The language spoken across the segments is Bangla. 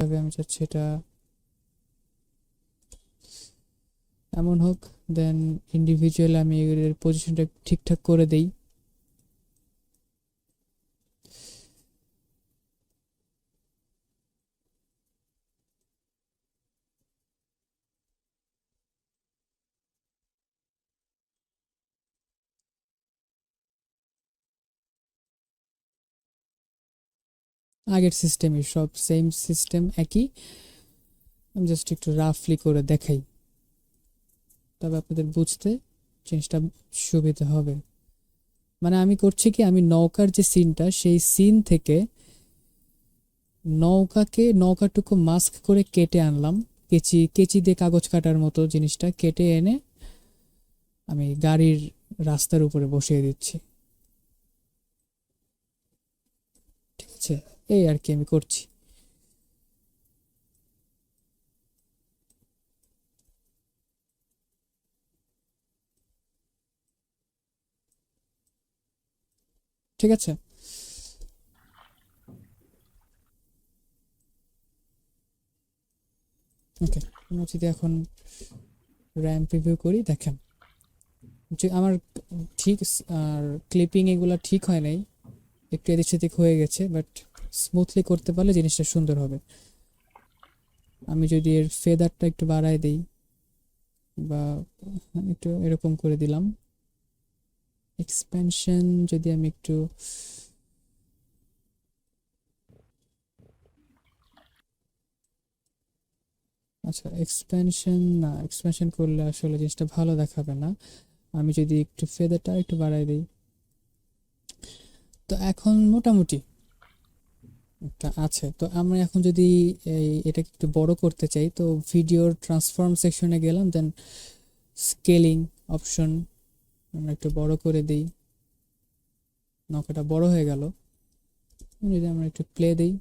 তবে আমি চাচ্ছি এটা এমন হোক, দেন ইন্ডিভিজুয়াল আমি এর পজিশনটা ঠিকঠাক করে দেই। আগের সিস্টেমই, সব সেম সিস্টেম একই, আমি জাস্ট একটু রাফলি করে দেখাই, তবে আপনাদের বুঝতে জিনিসটা সুবিধা হবে। মানে আমি করছি কি, আমি নৌকার যে সিনটা, সেই সিন থেকে নৌকাটুকু মাস্ক করে কেটে আনলাম, কেচি দিয়ে কাগজ কাটার মতো জিনিসটা কেটে এনে আমি গাড়ির রাস্তার উপরে বসিয়ে দিচ্ছি। ঠিক আছে, এই আর কি আমি করছি। ঠিক আছে, ওকে। আমি যদি এখন র্যাম্প রিভিউ করি, দেখেন যে আমার ঠিক আর ক্লিপিং এগুলো ঠিক হয় নাই, একটু এদিক সেদিক হয়ে গেছে, বাট স্মুথলি করতে পারলে জিনিসটা সুন্দর হবে। আমি যদি এর ফেদারটা একটু বাড়ায় দিই, বা একটু এরকম করে দিলাম, এক্সপেনশন যদি আমি একটু, আচ্ছা এক্সপেনশন করলে আসলে জিনিসটা ভালো দেখাবে না। আমি যদি একটু ফেদারটা একটু বাড়ায় দিই, তো এখন মোটামুটি একটা আছে। তো আমরা এখন যদি এটাকে একটু বড় করতে চাই, তো ভিডিওর ট্রান্সফর্ম সেকশনে গেলাম, দেন স্কেলিং অপশন আমরা একটু বড় করে দিই, নৌকাটা বড় হয়ে গেল। যদি আমরা একটু প্লে দিই,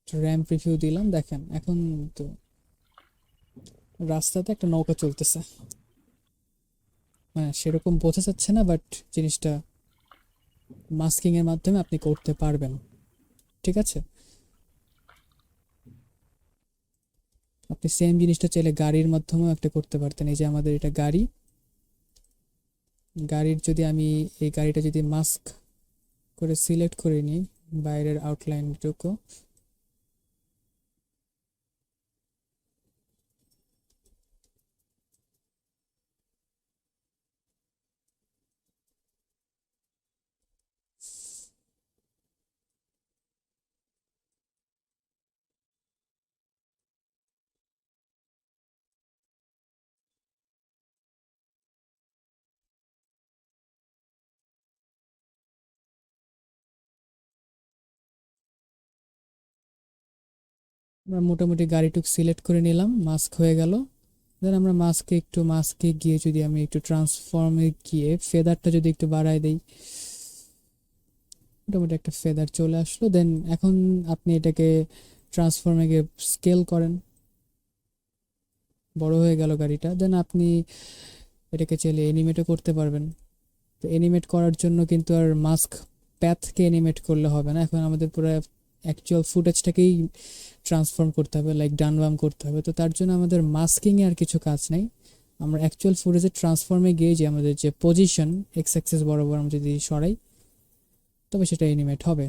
র্যাম্প রিভিউ দিলাম, দেখেন এখন তো রাস্তাতে একটা নৌকা চলতেছে। হ্যাঁ, সেরকম বোঝা যাচ্ছে না, বাট জিনিসটা মাস্কিং এর মাধ্যমে আপনি করতে পারবেন। ঠিক আছে, আপনি সেম জিনিসটা চাইলে গাড়ির মাধ্যমেও একটা করতে পারতেন। এই যে আমাদের এটা গাড়ি, গাড়ির যদি আমি এই গাড়িটা যদি মাস্ক করে সিলেক্ট করে নিই বাইরের আউটলাইনটুকু, আমরা মোটামুটি গাড়িটুকু সিলেক্ট করে নিলাম, মাস্ক হয়ে গেল। দেন আমরা মাস্কে গিয়ে যদি আমি একটু ট্রান্সফর্মে গিয়ে ফেদারটা যদি একটু বাড়ায় দিই, মোটামুটি একটা ফেদার চলে আসলো। দেন এখন আপনি এটাকে ট্রান্সফর্মে গিয়ে স্কেল করেন, বড় হয়ে গেল গাড়িটা। দেন আপনি এটাকে চাইলে এনিমেটও করতে পারবেন। তো এনিমেট করার জন্য কিন্তু আর মাস্ক প্যাথকে এনিমেট করলে হবে না, এখন আমাদের পুরো অ্যাকচুয়াল ফুটেজটাকেই ট্রান্সফর্ম করতে হবে, লাইক ডান বাম করতে হবে। তো তার জন্য আমাদের মাস্কিংয়ে আর কিছু কাজ নেই, আমরা অ্যাকচুয়াল ফুটেজের ট্রান্সফর্মে গিয়ে যে আমাদের যে পজিশন এক্স অ্যাক্সিস বরাবর আমরা যদি সরাই, তবে সেটা এনিমেট হবে।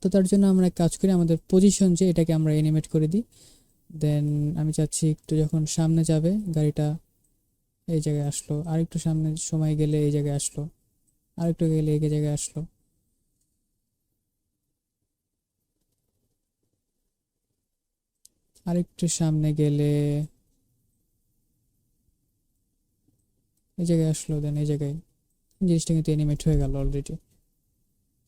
তো তার জন্য আমরা এক কাজ করি, আমাদের পজিশন যে এটাকে আমরা এনিমেট করে দিই। দেন আমি চাচ্ছি একটু যখন সামনে যাবে গাড়িটা, এই জায়গায় আসলো, আরেকটু সামনে সময় গেলে এই জায়গায় আসলো, আরেকটু গেলে এই জায়গায় আসলো, আরেকটু সামনে গেলে এই জায়গায় আসলো, দেন এই জায়গায়। জিনিসটা কিন্তু এনিমেট হয়ে গেল অলরেডি।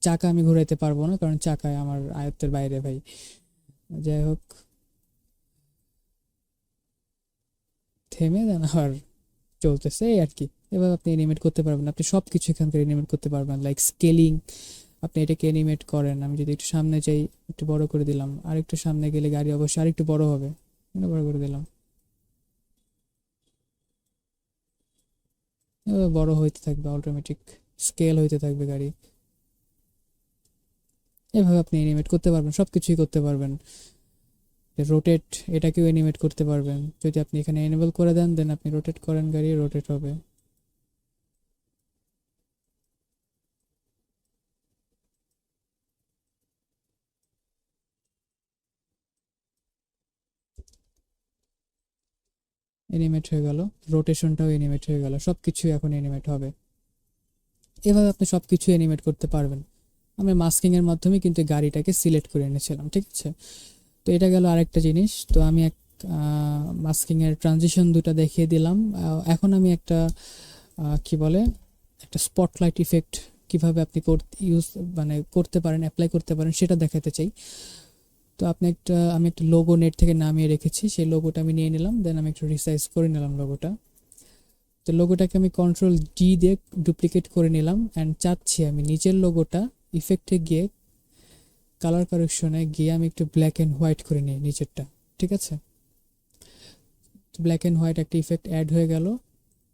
চাকা আমি ঘুরাইতে পারবো না, কারণ চাকায় আমার আয়ত্তের বাইরে ভাই। যাই হোক, থেমে দেন আবার চলতেছে, এই আর কি। এবার আপনি এনিমেট করতে পারবেন, আপনি সব কিছু এখান থেকে এনিমেট করতে পারবেন, লাইক স্কেলিং। আপনি এটাকে এনিমেট করেন, আমি যদি একটু সামনে যাই, একটু বড় করে দিলাম, আর একটু সামনে গেলে গাড়ি অবশ্যই আর একটু বড় হবে, বড় করে দিলাম। এবার বড় হইতে থাকবে, অটোমেটিক স্কেল হইতে থাকবে গাড়ি। এভাবে আপনি অ্যানিমেট করতে পারবেন, সব কিছুই করতে পারবেন। রোটেট, এটাকেও অ্যানিমেট করতে পারবেন। যদি আপনি এখানে এনেবল করে দেন, দেন আপনি রোটেট করেন, গাড়ি রোটেট হবে। অ্যানিমেট হয়ে গেল, রোটেশনটাও অ্যানিমেট হয়ে গেল, সব কিছুই এখন অ্যানিমেট হবে। এভাবে আপনি সব কিছু অ্যানিমেট করতে পারবেন। আমি মাস্কিংয়ের মাধ্যমে কিন্তু গাড়িটাকে সিলেক্ট করে এনেছিলাম, ঠিক আছে। তো এটা গেল আরেকটা জিনিস। তো আমি এক মাস্কিংয়ের ট্রানজিশন দুটা দেখিয়ে দিলাম। এখন আমি একটা কি বলে, একটা স্পটলাইট ইফেক্ট কিভাবে আপনি ইউজ মানে করতে পারেন, অ্যাপ্লাই করতে পারেন, সেটা দেখাতে চাই। তো আমি একটা লোগো নেট থেকে নামিয়ে রেখেছি, সেই লোগোটা আমি নিয়ে নিলাম, দেন আমি একটু রিসাইজ করে নিলাম লোগোটা। তো লোগোটাকে আমি কন্ট্রোল ডি দিয়ে ডুপ্লিকেট করে নিলাম, অ্যান্ড চাচ্ছি আমি নিচের লোগোটা ইফেক্টে গিয়ে কালার কারেকশনে গিয়ে আমি একটু ব্ল্যাক অ্যান্ড হোয়াইট করে নিই নিচেরটা, ঠিক আছে। ব্ল্যাক অ্যান্ড হোয়াইট একটা ইফেক্ট অ্যাড হয়ে গেল।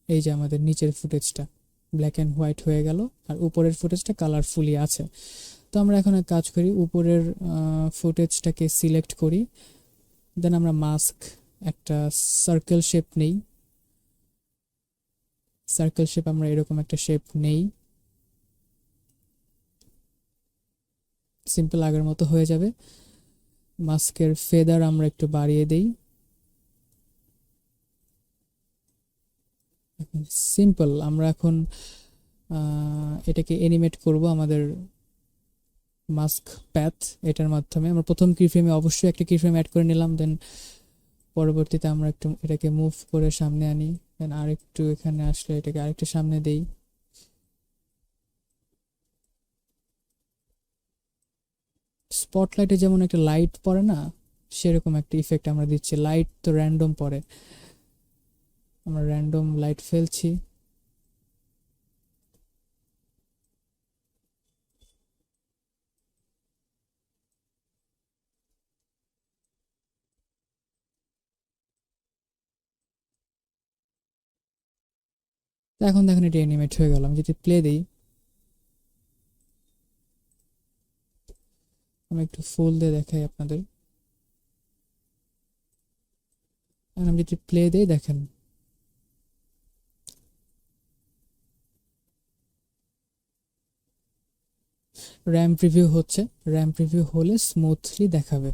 এই যে আমাদের নিচের ফুটেজটা ব্ল্যাক অ্যান্ড হোয়াইট হয়ে গেল, আর উপরের ফুটেজটা কালারফুলি আছে। তো আমরা এখন এক কাজ করি, উপরের ফুটেজটাকে সিলেক্ট করি, দেন আমরা মাস্ক একটা সার্কেল শেপ নেই। সার্কেল শেপ আমরা এরকম একটা শেপ নেই, সিম্পল আগের মতো হয়ে যাবে। মাস্কের ফেদার আমরা একটু বাড়িয়ে দেই, সিম্পল। আমরা এখন এটাকে অ্যানিমেট করব আমাদের মাস্ক প্যাথ, এটার মাধ্যমে আমরা প্রথম কিফ্রেমে অবশ্যই একটা কিফ্রেম অ্যাড করে নিলাম, দেন পরবর্তীতে আমরা একটু এটাকে মুভ করে সামনে আনি, দেন আরেকটু এখানে আসলে এটাকে আরেকটু সামনে দেই। স্পটলাইটে যেমন একটা লাইট পড়ে না, সেরকম একটা ইফেক্ট আমরা দিচ্ছি। লাইট তো র্যান্ডম পড়ে, আমরা র্যান্ডম লাইট ফেলছি। এখন দেখুন এটা অ্যানিমেট হয়ে গেল। আমি যদি প্লে দিই, আমি একটু ফুল দিয়ে দেখাই আপনাদের। আমি যদি প্লে দিই, দেখেন র্যাম প্রিভিউ হচ্ছে, র্যাম প্রিভিউ হলে স্মুথলি দেখাবে।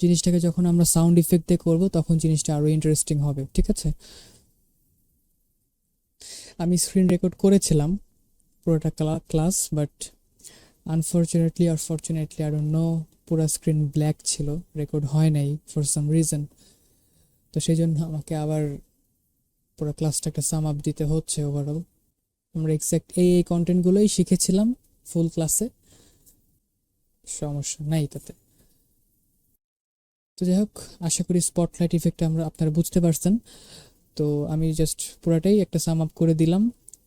জিনিসটাকে যখন আমরা সাউন্ড ইফেক্ট দিয়ে করবো, তখন জিনিসটা আরো ইন্টারেস্টিং হবে, ঠিক আছে। আমি স্ক্রিন রেকর্ড করেছিলাম পুরোটা ক্লাস, বাট আনফর্চুনেটলি আর ফর্চুনেটলি আই ডোন্ট নো, পুরো স্ক্রিন ব্ল্যাক ছিল, রেকর্ড হয় নাই ফর সাম রিজন। তো সেই জন্য আমাকে আবার পুরো ক্লাসটা একটা সাম আপ দিতে হচ্ছে ওভারঅল। আমরা এক্স্যাক্ট এই কন্টেন্টগুলোই শিখেছিলাম ফুল ক্লাসে, সমস্যা নাই তাতে। তো যাই হোক, আশা করি স্পটলাইট ইফেক্টটা আপনারা বুঝতে পারছেন। তো আমি জাস্ট পুরাটাই একটা সাম আপ করে দিলাম।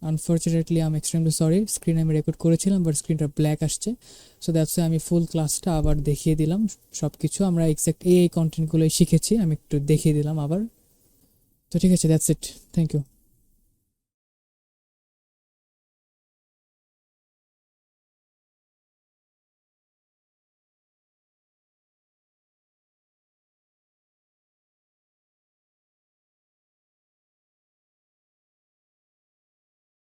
Unfortunately I am extremely sorry, screen আমি রেকর্ড করেছিলাম বাট স্ক্রিনটা ব্ল্যাক আসছে। সো দ্যাটস আমি ফুল ক্লাসটা আবার দেখিয়ে দিলাম। সব কিছু আমরা এক্স্যাক্ট এই কন্টেন্টগুলোই শিখেছি, আমি একটু দেখিয়ে দিলাম আবার। তো ঠিক আছে, দ্যাটস ইট, থ্যাংক ইউ।